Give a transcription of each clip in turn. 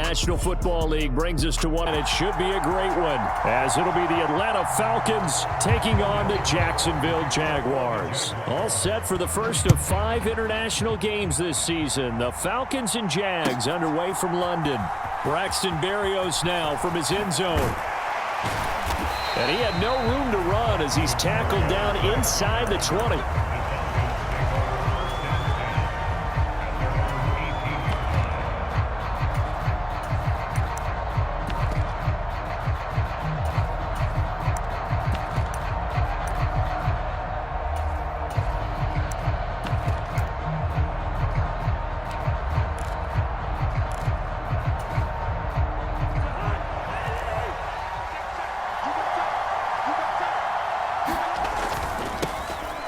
National Football League brings us to one, and it should be a great one, as it'll be the Atlanta Falcons taking on the Jacksonville Jaguars. All set for the first of 5 international games this season. The Falcons and Jags underway from London. Braxton Berrios now from his end zone. And he had no room to run as he's tackled down inside the 20.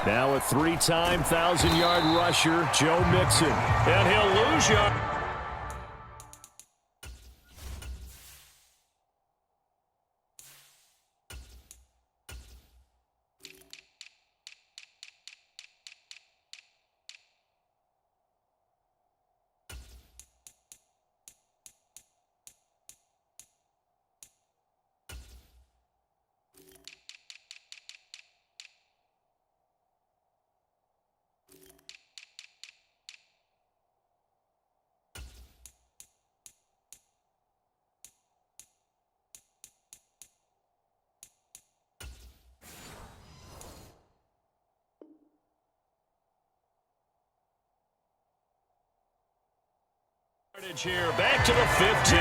Now a 3-time 1,000-yard rusher, Joe Mixon. And he'll lose yard. Here, back to the 15.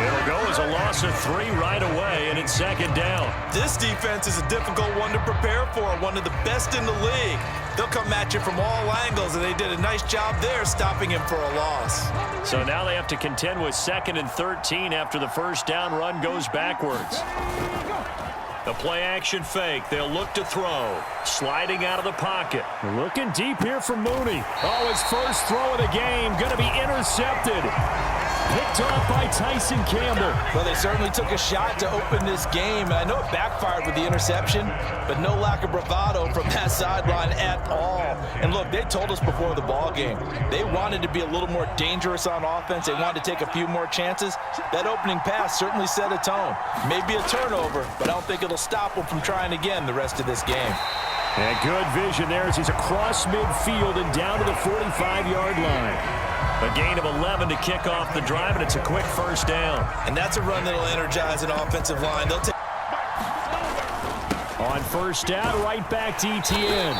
It'll go as a loss of 3 right away, and it's second down. This defense is a difficult one to prepare for, one of the best in the league. They'll come at you from all angles, and they did a nice job there stopping him for a loss. So now they have to contend with 2nd and 13 after the first down run goes backwards. The play-action fake. They'll look to throw. Sliding out of the pocket. Looking deep here for Mooney. Oh, his first throw of the game. Going to be intercepted. Picked off by Tyson Campbell. Well, they certainly took a shot to open this game. And I know it backfired with the interception, but no lack of bravado from that sideline at all. And look, they told us before the ball game, they wanted to be a little more dangerous on offense. They wanted to take a few more chances. That opening pass certainly set a tone. Maybe a turnover, but I don't think it'll stop them from trying again the rest of this game. And good vision there as he's across midfield and down to the 45-yard line. A gain of 11 to kick off the drive, and it's a quick first down. And that's a run that'll energize an offensive line. They'll take on first down, right back to Etienne.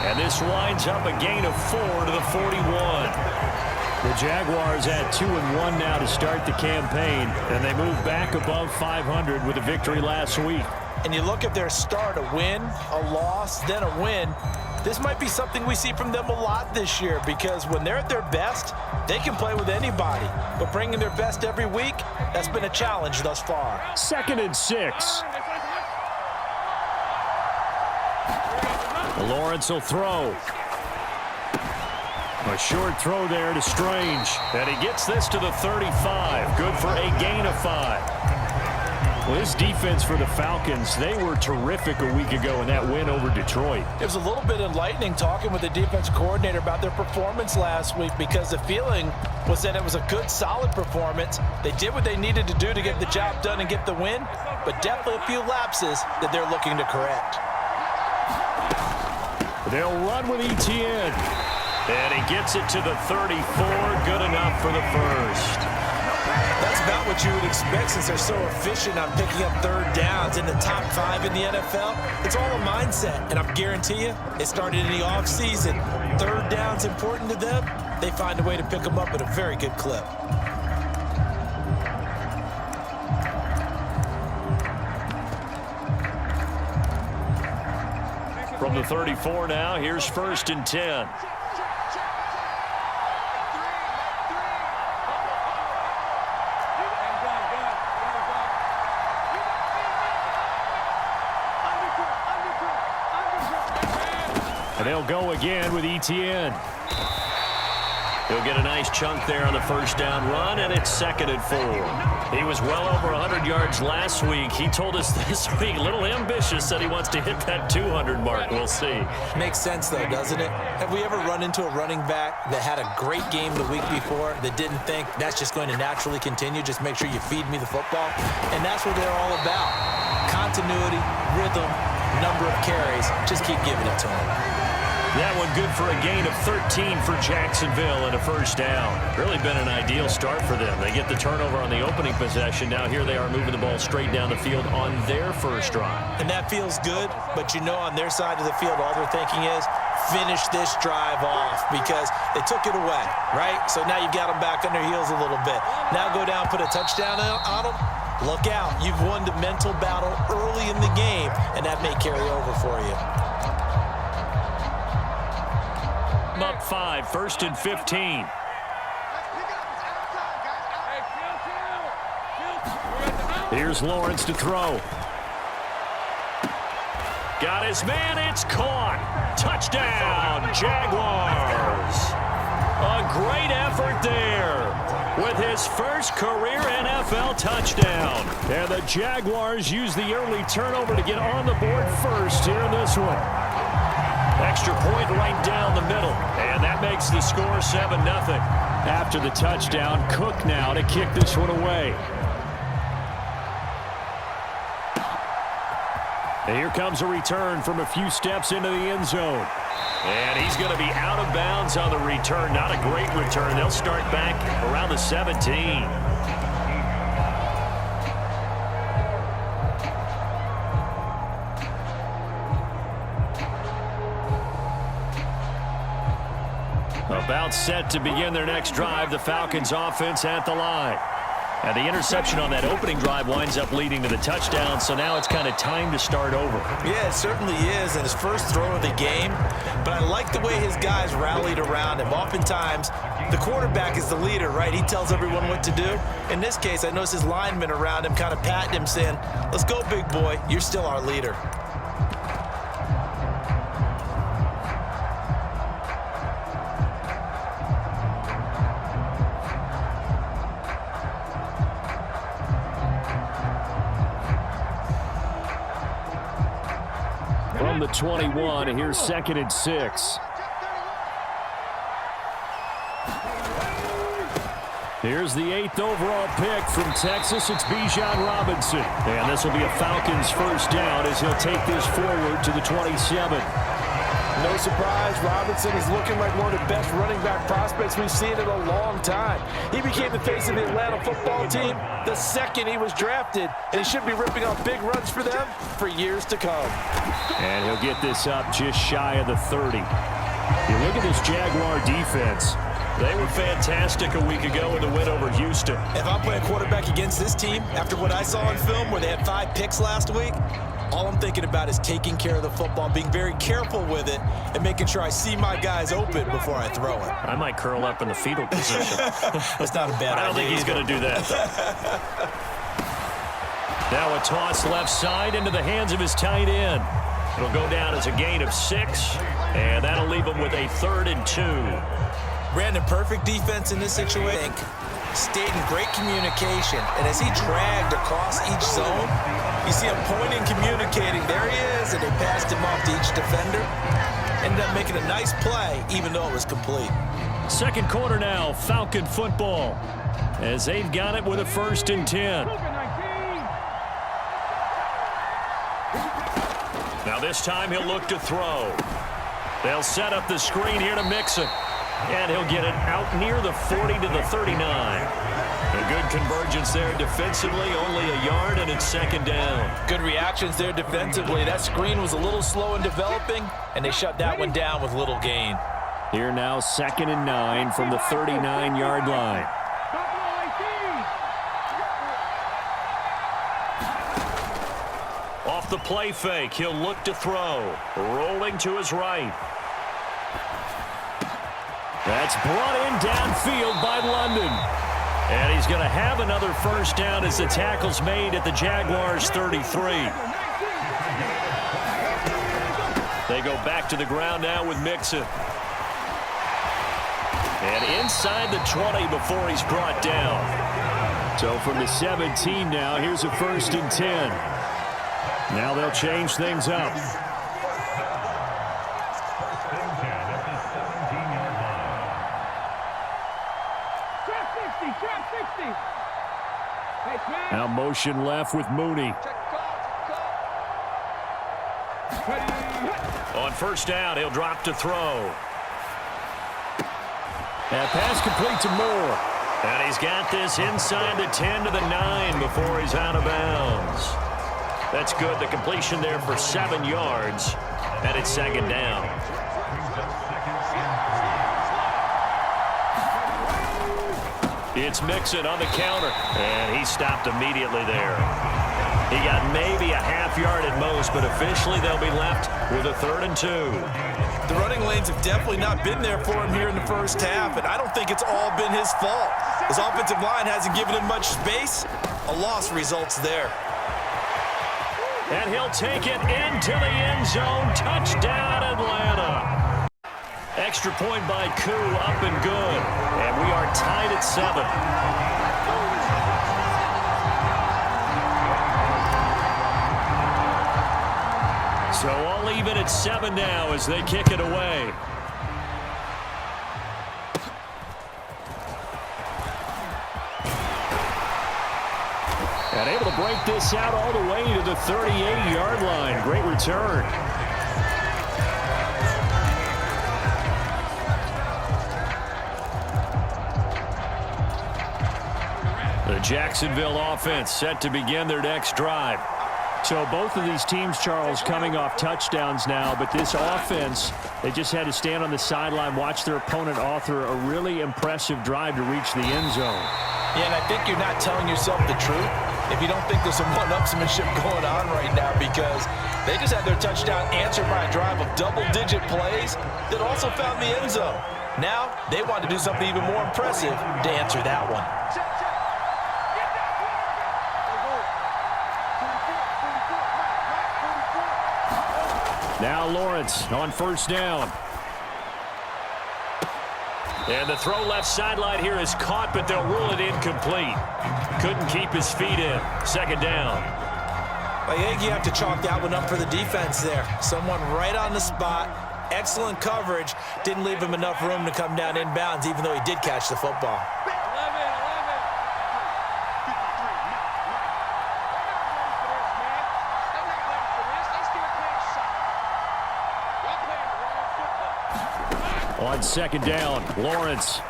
And this winds up a gain of 4 to the 41. The Jaguars at 2-1 now to start the campaign, and they move back above 500 with a victory last week. And you look at their start, a win, a loss, then a win. This might be something we see from them a lot this year, because when they're at their best, they can play with anybody. But bringing their best every week, that's been a challenge thus far. 2nd and 6. Lawrence will throw. A short throw there to Strange. And he gets this to the 35. Good for a gain of 5. Well, this defense for the Falcons, they were terrific a week ago in that win over Detroit. It was a little bit enlightening talking with the defense coordinator about their performance last week, because the feeling was that it was a good, solid performance. They did what they needed to do to get the job done and get the win, but definitely a few lapses that they're looking to correct. They'll run with Etienne. And he gets it to the 34. Good enough for the first. That's about what you would expect, since they're so efficient on picking up 3rd downs in the top 5 in the NFL. It's all a mindset, and I guarantee you, it started in the offseason. 3rd down's important to them. They find a way to pick them up at a very good clip. From the 34 now, here's 1st and 10. And they'll go again with Etienne. He'll get a nice chunk there on the first down run, and it's 2nd and 4. He was well over 100 yards last week. He told us this week, a little ambitious, said he wants to hit that 200 mark. We'll see. Makes sense, though, doesn't it? Have we ever run into a running back that had a great game the week before that didn't think that's just going to naturally continue? Just make sure you feed me the football. And that's what they're all about. Continuity, rhythm, number of carries. Just keep giving it to him. That one good for a gain of 13 for Jacksonville and a first down. Really been an ideal start for them. They get the turnover on the opening possession. Now here they are moving the ball straight down the field on their first drive. And that feels good, but you know on their side of the field all they're thinking is finish this drive off because they took it away, right? So now you got them back on their heels a little bit. Now go down, put a touchdown on them. Look out. You've won the mental battle early in the game, and that may carry over for you. Up 5, 1st and 15. Here's Lawrence to throw. Got his man, it's caught. Touchdown, Jaguars. A great effort there with his first career NFL touchdown. And the Jaguars use the early turnover to get on the board first here in this one. Extra point right down the middle, and that makes the score 7-0. After the touchdown, Cook now to kick this one away. And here comes a return from a few steps into the end zone. And he's going to be out of bounds on the return. Not a great return. They'll start back around the 17. About set to begin their next drive, the Falcons offense at the line. And the interception on that opening drive winds up leading to the touchdown, so now it's kind of time to start over. Yeah, it certainly is, and his first throw of the game. But I like the way his guys rallied around him. Oftentimes, the quarterback is the leader, right? He tells everyone what to do. In this case, I noticed his linemen around him kind of patting him, saying, let's go, big boy. You're still our leader. From the 21, and here's 2nd and 6. Here's the 8th overall pick from Texas. It's Bijan Robinson. And this will be a Falcons first down as he'll take this forward to the 27. No surprise, Robinson is looking like one of the best running back prospects we've seen in a long time. He became the face of the Atlanta football team the second he was drafted, and he should be ripping off big runs for them for years to come. And he'll get this up just shy of the 30. You look at this Jaguar defense. They were fantastic a week ago in the win over Houston. If I'm playing quarterback against this team, after what I saw on film where they had 5 picks last week, all I'm thinking about is taking care of the football, being very careful with it, and making sure I see my guys open before I throw it. I might curl up in the fetal position. That's not a bad idea. I don't think he's going to do that, though. Now a toss left side into the hands of his tight end. It'll go down as a gain of 6, and that'll leave him with a 3rd and 2. Brandon, perfect defense in this situation. Stayed in great communication, and as he dragged across each zone, you see him pointing, communicating. There he is, and they passed him off to each defender. Ended up making a nice play, even though it was complete. Second quarter now, Falcon football, as they've got it with a 1st and 10. Now this time he'll look to throw. They'll set up the screen here to Mixon. And he'll get it out near the 40 to the 39. A good convergence there defensively, only a yard, and it's 2nd down. Good reactions there defensively. That screen was a little slow in developing, and they shut that one down with little gain. Here now, 2nd and 9 from the 39-yard line. Off the play fake, he'll look to throw. Rolling to his right. That's brought in downfield by London. And he's going to have another first down as the tackle's made at the Jaguars' 33. They go back to the ground now with Mixon. And inside the 20 before he's brought down. So from the 17 now, here's a 1st and 10. Now they'll change things up. Now motion left with Mooney. On 1st down, he'll drop to throw. That pass complete to Moore. And he's got this inside the 10 to the 9 before he's out of bounds. That's good. The completion there for 7 yards. And it's 2nd down. It's Mixon on the counter. And he stopped immediately there. He got maybe a half yard at most, but officially they'll be left with a 3rd and 2. The running lanes have definitely not been there for him here in the first half, and I don't think it's all been his fault. His offensive line hasn't given him much space. A loss results there. And he'll take it into the end zone. Touchdown, Atlanta. Extra point by Koo, up and good. And we are tied at 7. So all even at 7 now as they kick it away. And able to break this out all the way to the 38-yard line. Great return. The Jacksonville offense set to begin their next drive. So both of these teams, Charles, coming off touchdowns now, but this offense, they just had to stand on the sideline, watch their opponent author a really impressive drive to reach the end zone. Yeah, and I think you're not telling yourself the truth if you don't think there's some one-upsmanship going on right now, because they just had their touchdown answered by a drive of double-digit plays that also found the end zone. Now they want to do something even more impressive to answer that one. Now Lawrence on 1st down. And the throw left sideline here is caught, but they'll rule it incomplete. Couldn't keep his feet in. 2nd down. I think you have to chalk that one up for the defense there. Someone right on the spot. Excellent coverage. Didn't leave him enough room to come down inbounds, even though he did catch the football. On 2nd down, Lawrence.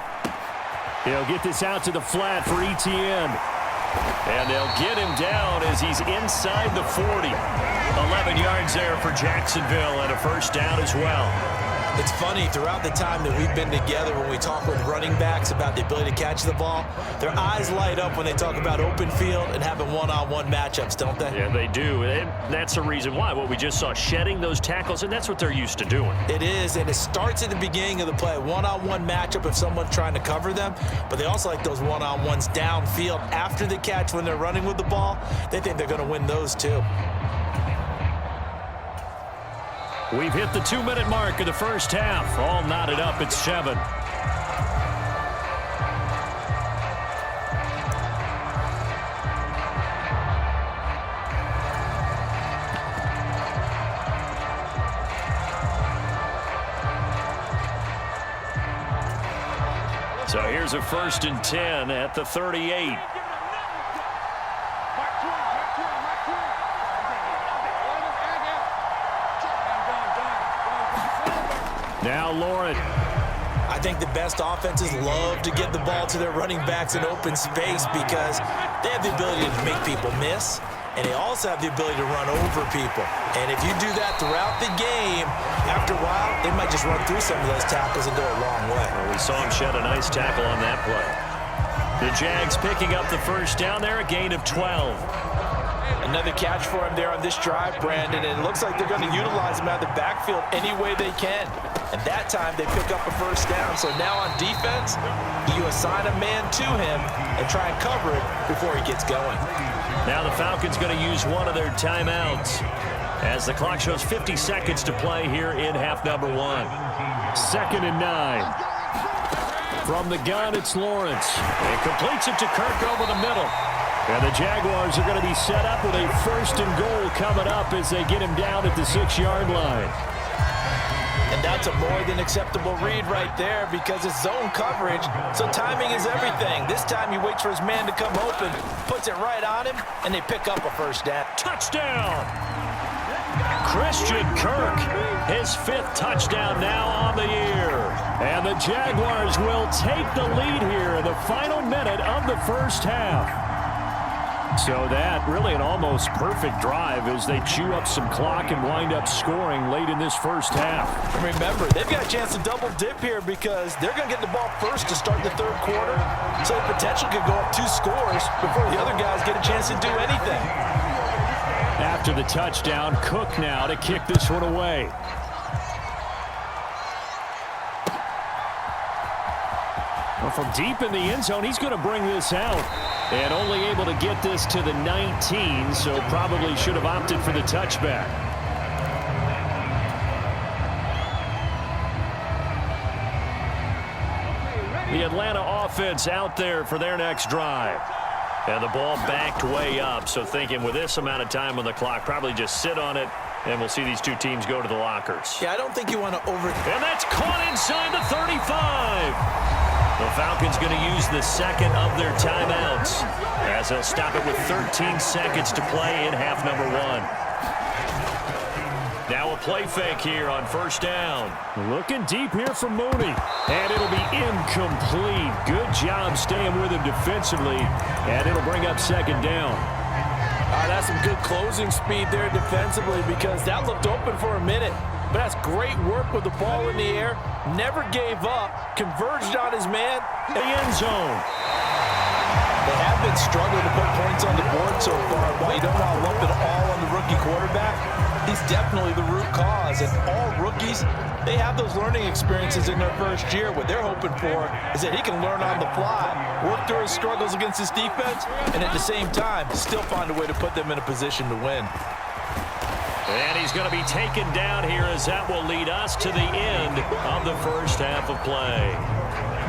He'll get this out to the flat for Etienne. And they'll get him down as he's inside the 40. 11 yards there for Jacksonville and a 1st down as well. It's funny, throughout the time that we've been together, when we talk with running backs about the ability to catch the ball, their eyes light up when they talk about open field and having one-on-one matchups, don't they? Yeah, they do. And that's the reason why. What we just saw, shedding those tackles, and that's what they're used to doing. It is, and it starts at the beginning of the play. One-on-one matchup if someone's trying to cover them, but they also like those one-on-ones downfield after the catch when they're running with the ball. They think they're going to win those too. We've hit the 2-minute mark of the first half. All knotted up at 7. So here's a 1st and 10 at the 38. Now Lawrence. I think the best offenses love to get the ball to their running backs in open space because they have the ability to make people miss, and they also have the ability to run over people. And if you do that throughout the game, after a while, they might just run through some of those tackles and go a long way. Well, we saw him shed a nice tackle on that play. The Jags picking up the 1st down there, a gain of 12. Another catch for him there on this drive, Brandon, and it looks like they're going to utilize him out of the backfield any way they can. And that time, they pick up a 1st down. So now on defense, you assign a man to him and try and cover it before he gets going. Now the Falcons going to use one of their timeouts as the clock shows 50 seconds to play here in half number 1. 2nd and 9. From the gun, it's Lawrence. And completes it to Kirk over the middle. And the Jaguars are going to be set up with a 1st and goal coming up as they get him down at the 6-yard line. And that's a more than acceptable read right there because it's zone coverage, so timing is everything. This time he waits for his man to come open, puts it right on him, and they pick up a 1st down. Touchdown! Christian Kirk, his 5th touchdown now on the year. And the Jaguars will take the lead here in the final minute of the 1st half. So that really an almost perfect drive as they chew up some clock and wind up scoring late in this 1st half. Remember, they've got a chance to double dip here because they're going to get the ball first to start the 3rd quarter. So the potential could go up 2 scores before the other guys get a chance to do anything. After the touchdown, Cook now to kick this one away. Well, from deep in the end zone, he's going to bring this out. And only able to get this to the 19, so probably should have opted for the touchback. The Atlanta offense out there for their next drive. And the ball backed way up, so thinking with this amount of time on the clock, probably just sit on it, and we'll see these 2 teams go to the lockers. Yeah, I don't think you want to And that's caught inside the 35. The Falcons going to use the 2nd of their timeouts as they'll stop it with 13 seconds to play in half number 1. Now a play fake here on 1st down. Looking deep here from Mooney. And it'll be incomplete. Good job staying with him defensively. And it'll bring up 2nd down. That's some good closing speed there defensively because that looked open for a minute. But that's great work with the ball in the air. Never gave up. Converged on his man. The end zone. They have been struggling to put points on the board so far. While you don't want to lump it all on the rookie quarterback, he's definitely the root cause. And all rookies, they have those learning experiences in their 1st year. What they're hoping for is that he can learn on the fly, work through his struggles against his defense, and at the same time, still find a way to put them in a position to win. And he's going to be taken down here as that will lead us to the end of the 1st half of play.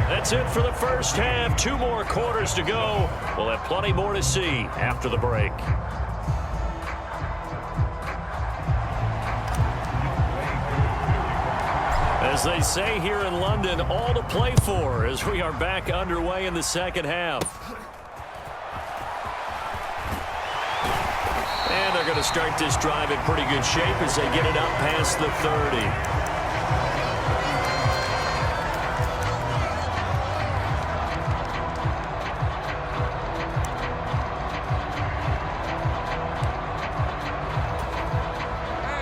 That's it for the 1st half. 2 more quarters to go. We'll have plenty more to see after the break. As they say here in London, all to play for as we are back underway in the 2nd half. And they're going to start this drive in pretty good shape as they get it up past the 30.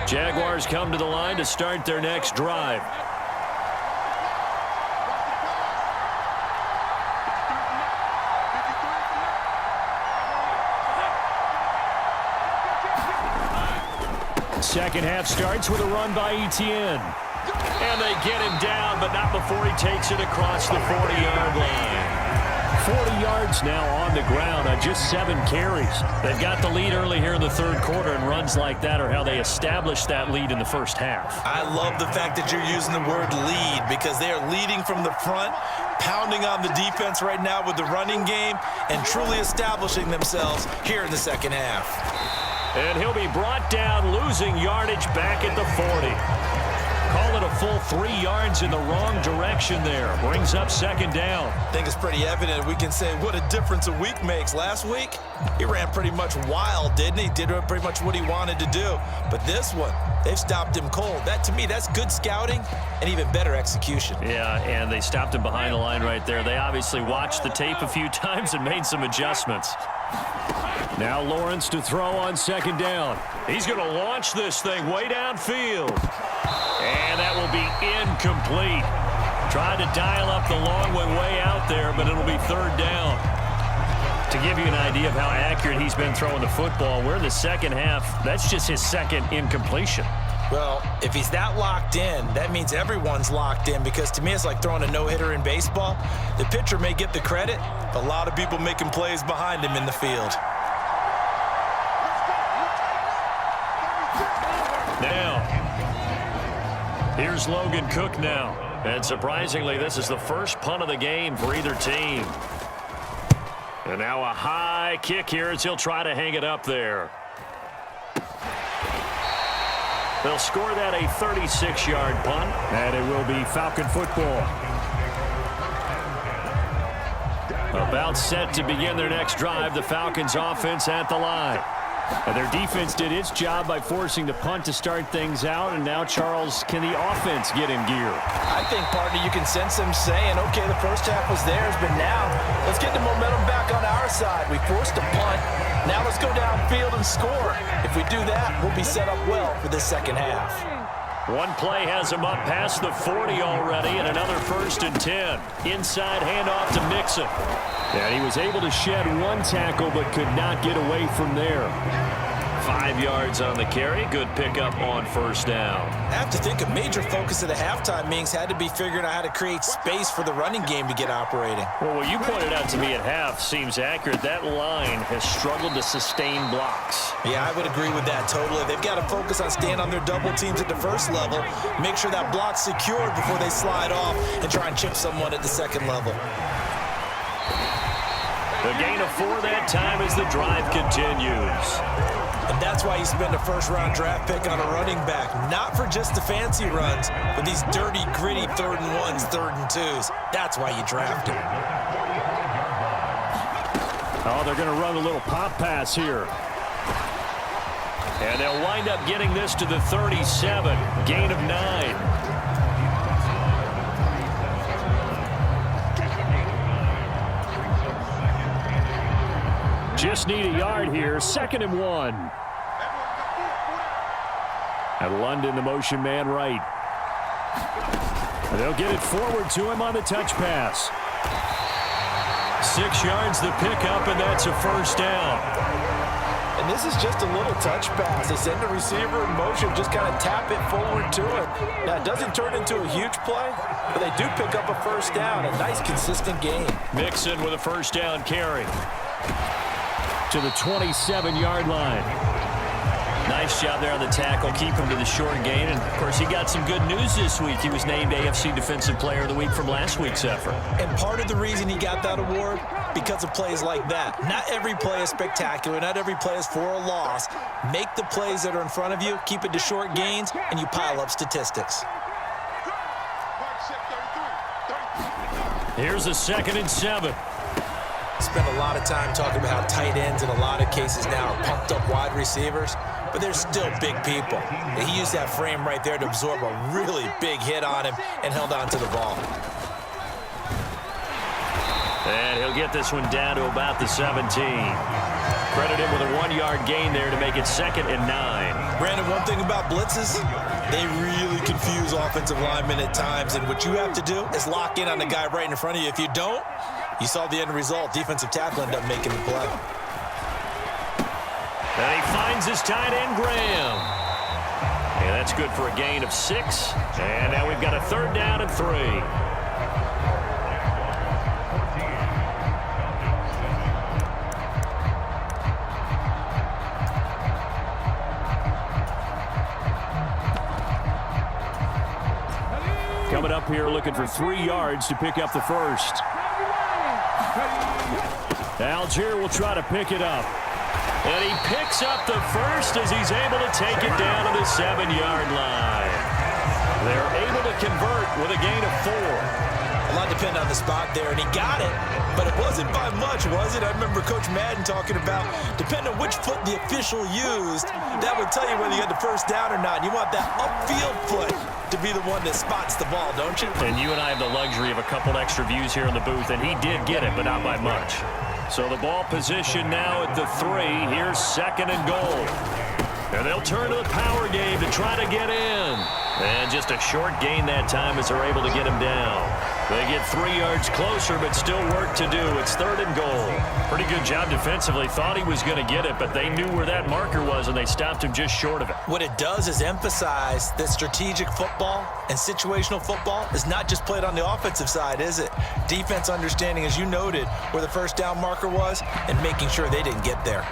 Jaguars come to the line to start their next drive. Second half starts with a run by Etienne. And they get him down, but not before he takes it across the 40-yard line. 40 yards now on the ground on just 7 carries. They've got the lead early here in the 3rd quarter, and runs like that are how they established that lead in the 1st half. I love the fact that you're using the word lead because they are leading from the front, pounding on the defense right now with the running game, and truly establishing themselves here in the 2nd half. And he'll be brought down, losing yardage back at the 40. Call it a full 3 yards in the wrong direction there. Brings up 2nd down. I think it's pretty evident. We can say what a difference a week makes. Last week, he ran pretty much wild, didn't he? Did pretty much what he wanted to do. But this one, they've stopped him cold. That, to me, that's good scouting and even better execution. Yeah, and they stopped him behind the line right there. They obviously watched the tape a few times and made some adjustments. Now Lawrence to throw on 2nd down. He's going to launch this thing way downfield. And that will be incomplete. Tried to dial up the long one way out there, but it'll be 3rd down. To give you an idea of how accurate he's been throwing the football, we're in the 2nd half. That's just his 2nd incompletion. Well, if he's that locked in, that means everyone's locked in because to me it's like throwing a no-hitter in baseball. The pitcher may get the credit, but a lot of people making plays behind him in the field. Now, here's Logan Cook now. And surprisingly, this is the first punt of the game for either team. And now a high kick here as he'll try to hang it up there. They'll score that a 36-yard punt. And it will be Falcon football. About set to begin their next drive, the Falcons offense at the line. And their defense did its job by forcing the punt to start things out. And now, Charles, can the offense get in gear? I think, partner, you can sense them saying, okay, the first half was theirs, but now let's get the momentum back on our side. We forced a punt. Now let's go downfield and score. If we do that, we'll be set up well for this second half. One play has him up past the 40 already, and another 1st and 10. Inside handoff to Mixon. And he was able to shed one tackle but could not get away from there. 5 yards on the carry. Good pickup on 1st down. I have to think a major focus of the halftime meetings had to be figuring out how to create space for the running game to get operating. Well, what you pointed out to me at half seems accurate. That line has struggled to sustain blocks. Yeah, I would agree with that totally. They've got to focus on staying on their double teams at the first level, make sure that block's secured before they slide off and try and chip someone at the second level. The gain of 4 that time as the drive continues. And that's why you spend a first-round draft pick on a running back. Not for just the fancy runs, but these dirty, gritty 3rd and 1s, 3rd and 2s. That's why you draft him. Oh, they're going to run a little pop pass here. And they'll wind up getting this to the 37. Gain of 9. Just need a yard here. 2nd and 1. And London, the motion man right. And they'll get it forward to him on the touch pass. 6 yards the pickup, and that's a 1st down. And this is just a little touch pass. They send the receiver in motion, just kind of tap it forward to him. Now, it doesn't turn into a huge play, but they do pick up a 1st down. A nice, consistent gain. Mixon with a 1st down carry. To the 27-yard line. Nice job there on the tackle. Keep him to the short gain. And, of course, he got some good news this week. He was named AFC Defensive Player of the Week from last week's effort. And part of the reason he got that award, because of plays like that. Not every play is spectacular. Not every play is for a loss. Make the plays that are in front of you, keep it to short gains, and you pile up statistics. Here's a 2nd and 7. Spend a lot of time talking about how tight ends in a lot of cases now are pumped up wide receivers, but they're still big people. And he used that frame right there to absorb a really big hit on him and held on to the ball. And he'll get this one down to about the 17. Credit him with a 1-yard gain there to make it 2nd and 9. Brandon, one thing about blitzes, they really confuse offensive linemen at times, and what you have to do is lock in on the guy right in front of you. If you don't, you saw the end result. Defensive tackle ended up making the play. And he finds his tight end, Graham. And that's good for a gain of 6. And now we've got a 3rd down and 3. Coming up here looking for 3 yards to pick up the 1st. Algier will try to pick it up. And he picks up the 1st as he's able to take it down to the 7-yard line. They're able to convert with a gain of 4. A lot depended on the spot there, and he got it, but it wasn't by much, was it? I remember Coach Madden talking about, depending on which foot the official used, that would tell you whether you got the 1st down or not. You want that upfield foot to be the one that spots the ball, don't you? And you and I have the luxury of a couple extra views here in the booth, and he did get it, but not by much. So the ball position now at the 3. Here's 2nd and goal. And they'll turn to the power game to try to get in. And just a short gain that time as they're able to get him down. They get 3 yards closer, but still work to do. It's 3rd and goal. Pretty good job defensively. Thought he was going to get it, but they knew where that marker was, and they stopped him just short of it. What it does is emphasize that strategic football and situational football is not just played on the offensive side, is it? Defense understanding, as you noted, where the 1st down marker was and making sure they didn't get there.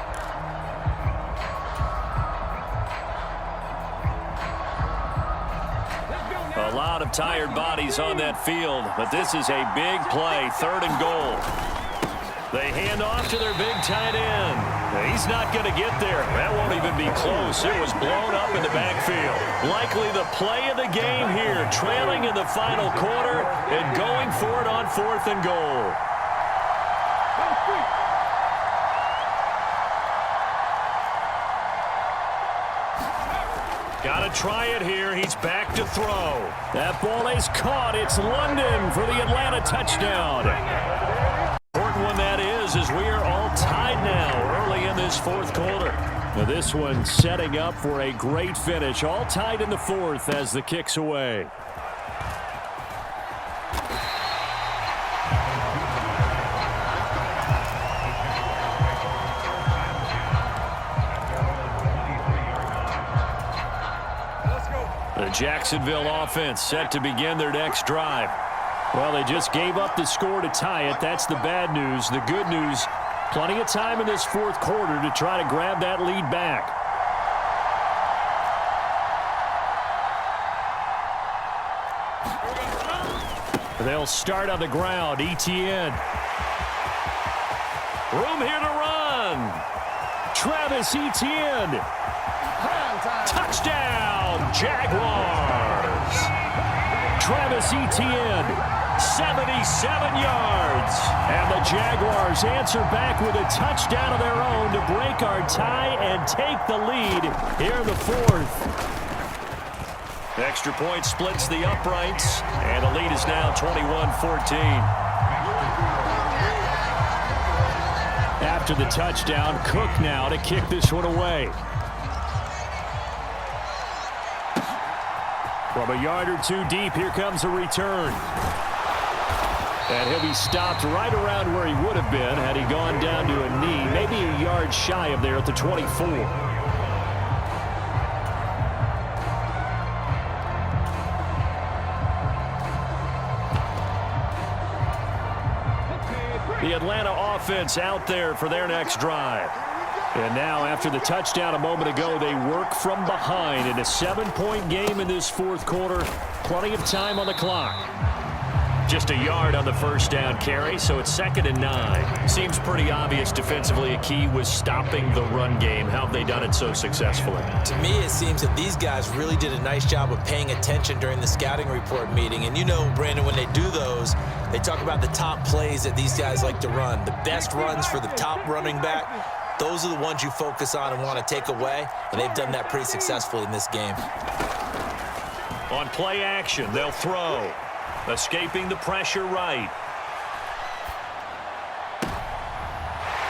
A lot of tired bodies on that field, but this is a big play, 3rd and goal. They hand off to their big tight end. He's not going to get there. That won't even be close. It was blown up in the backfield. Likely the play of the game here, trailing in the final quarter and going for it on 4th and goal. Got to try it here. He's back to throw. That ball is caught. It's London for the Atlanta touchdown. Important one that is, as we are all tied now early in this 4th quarter. Now this one setting up for a great finish. All tied in the 4th as the kick's away. The Jacksonville offense set to begin their next drive. Well, they just gave up the score to tie it. That's the bad news. The good news, plenty of time in this 4th quarter to try to grab that lead back. They'll start on the ground. Etienne. Room here to run. Travis Etienne. Touchdown, Jaguars. Travis Etienne, 77 yards. And the Jaguars answer back with a touchdown of their own to break our tie and take the lead here in the 4th. Extra point splits the uprights, and the lead is now 21-14. After the touchdown, Cook now to kick this one away. From a yard or two deep, here comes a return. And he'll be stopped right around where he would have been had he gone down to a knee, maybe a yard shy of there at the 24. The Atlanta offense out there for their next drive. And now, after the touchdown a moment ago, they work from behind in a 7-point game in this 4th quarter. Plenty of time on the clock. Just a yard on the first down carry, so it's 2nd and 9. Seems pretty obvious defensively a key was stopping the run game. How have they done it so successfully? To me, it seems that these guys really did a nice job of paying attention during the scouting report meeting. And you know, Brandon, when they do those, they talk about the top plays that these guys like to run. The best runs for the top running back. Those are the ones you focus on and want to take away, and they've done that pretty successfully in this game. On play action, they'll throw. Escaping the pressure right.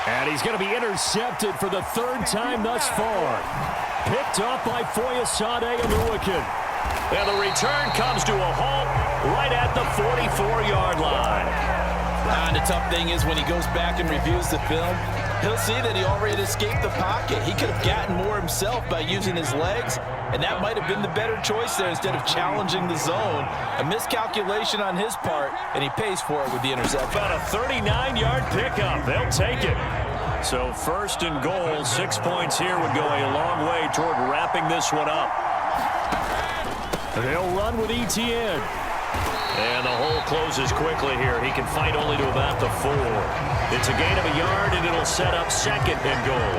And he's going to be intercepted for the 3rd time thus far. Picked up by Foyesade Oluwakin. And the return comes to a halt right at the 44-yard line. And the tough thing is when he goes back and reviews the film, he'll see that he already escaped the pocket. He could have gotten more himself by using his legs, and that might have been the better choice there instead of challenging the zone. A miscalculation on his part, and he pays for it with the interception. About a 39-yard pickup. They'll take it. So 1st and goal, 6 points here would go a long way toward wrapping this one up. They'll run with Etienne. And the hole closes quickly here. He can fight only to about the 4. It's a gain of a yard, and it'll set up 2nd and goal.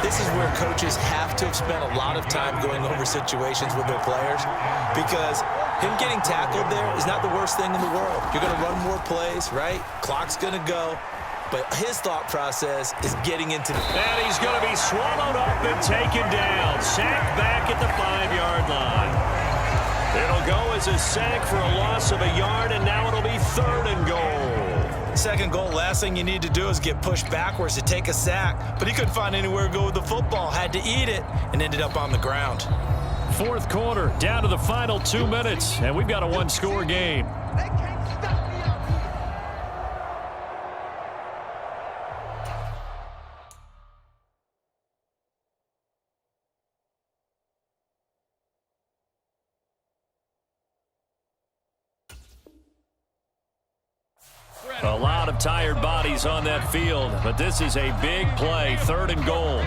This is where coaches have to have spent a lot of time going over situations with their players, because him getting tackled there is not the worst thing in the world. You're going to run more plays, right? Clock's going to go. But his thought process is getting into the... And he's going to be swallowed up and taken down. Sacked back at the 5-yard line. It'll go as a sack for a loss of a yard, and now it'll be 3rd and goal. 2nd goal, last thing you need to do is get pushed backwards to take a sack. But he couldn't find anywhere to go with the football, had to eat it, and ended up on the ground. 4th quarter, down to the final 2 minutes, and we've got a 1-score game. A lot of tired bodies on that field, but this is a big play, 3rd and goal.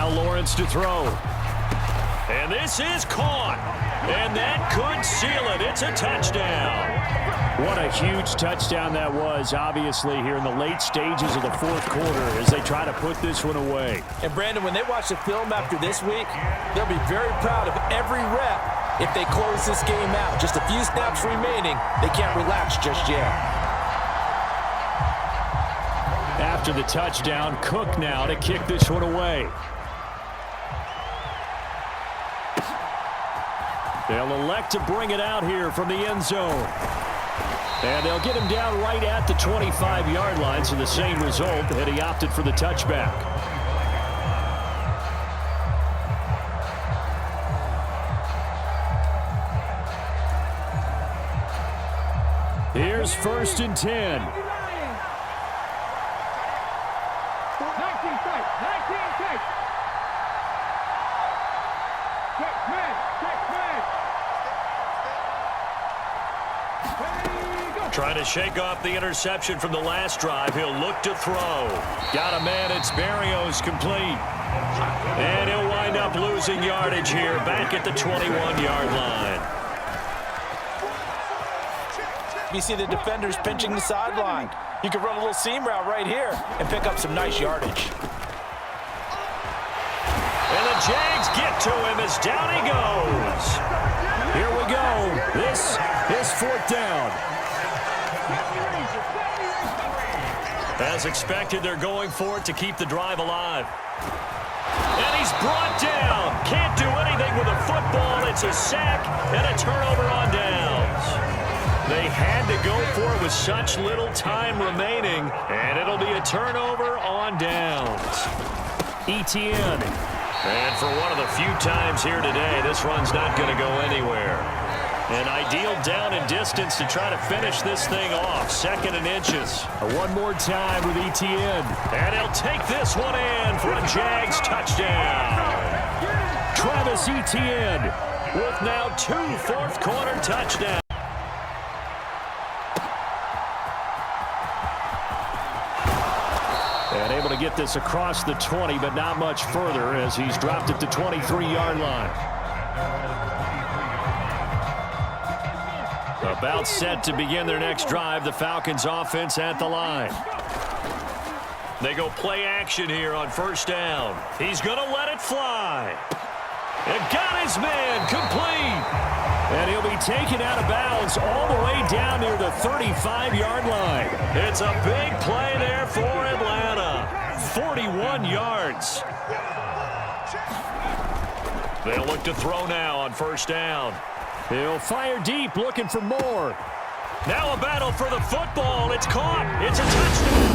Now Lawrence to throw. And this is caught. And that could seal it. It's a touchdown. What a huge touchdown that was, obviously, here in the late stages of the fourth quarter as they try to put this one away. And, Brandon, when they watch the film after this week, they'll be very proud of every rep if they close this game out. Just a few snaps remaining. They can't relax just yet. After the touchdown, Cook now to kick this one away. They'll elect to bring it out here from the end zone. And they'll get him down right at the 25-yard line, so the same result, and he opted for the touchback. Here's 1st and 10. 19 tight. 19 tight. Check man. Trying to shake off the interception from the last drive. He'll look to throw. Got a man. It's Berrios complete. And he'll wind up losing yardage here back at the 21-yard line. You see the defenders pinching the sideline. You can run a little seam route right here and pick up some nice yardage. And the Jags get to him as down he goes. Here we go. This is 4th down. As expected, they're going for it to keep the drive alive. And he's brought down. Can't do anything with a football. It's a sack and a turnover on downs. They had to go for it with such little time remaining, and it'll be a turnover on downs. Etienne. And for one of the few times here today, this run's not going to go anywhere. An ideal down and distance to try to finish this thing off. 2nd and inches. One more time with Etienne. And he'll take this one in for a Jags touchdown. Travis Etienne with now 2 fourth-quarter touchdowns. And able to get this across the 20, but not much further as he's dropped it to 23-yard line. About set to begin their next drive, the Falcons offense at the line. They go play action here on 1st down. He's going to let it fly. And got his man complete. And he'll be taken out of bounds all the way down near the 35-yard line. It's a big play there for Atlanta. 41 yards. They'll look to throw now on 1st down. He'll fire deep, looking for more. Now a battle for the football. It's caught. It's a touchdown.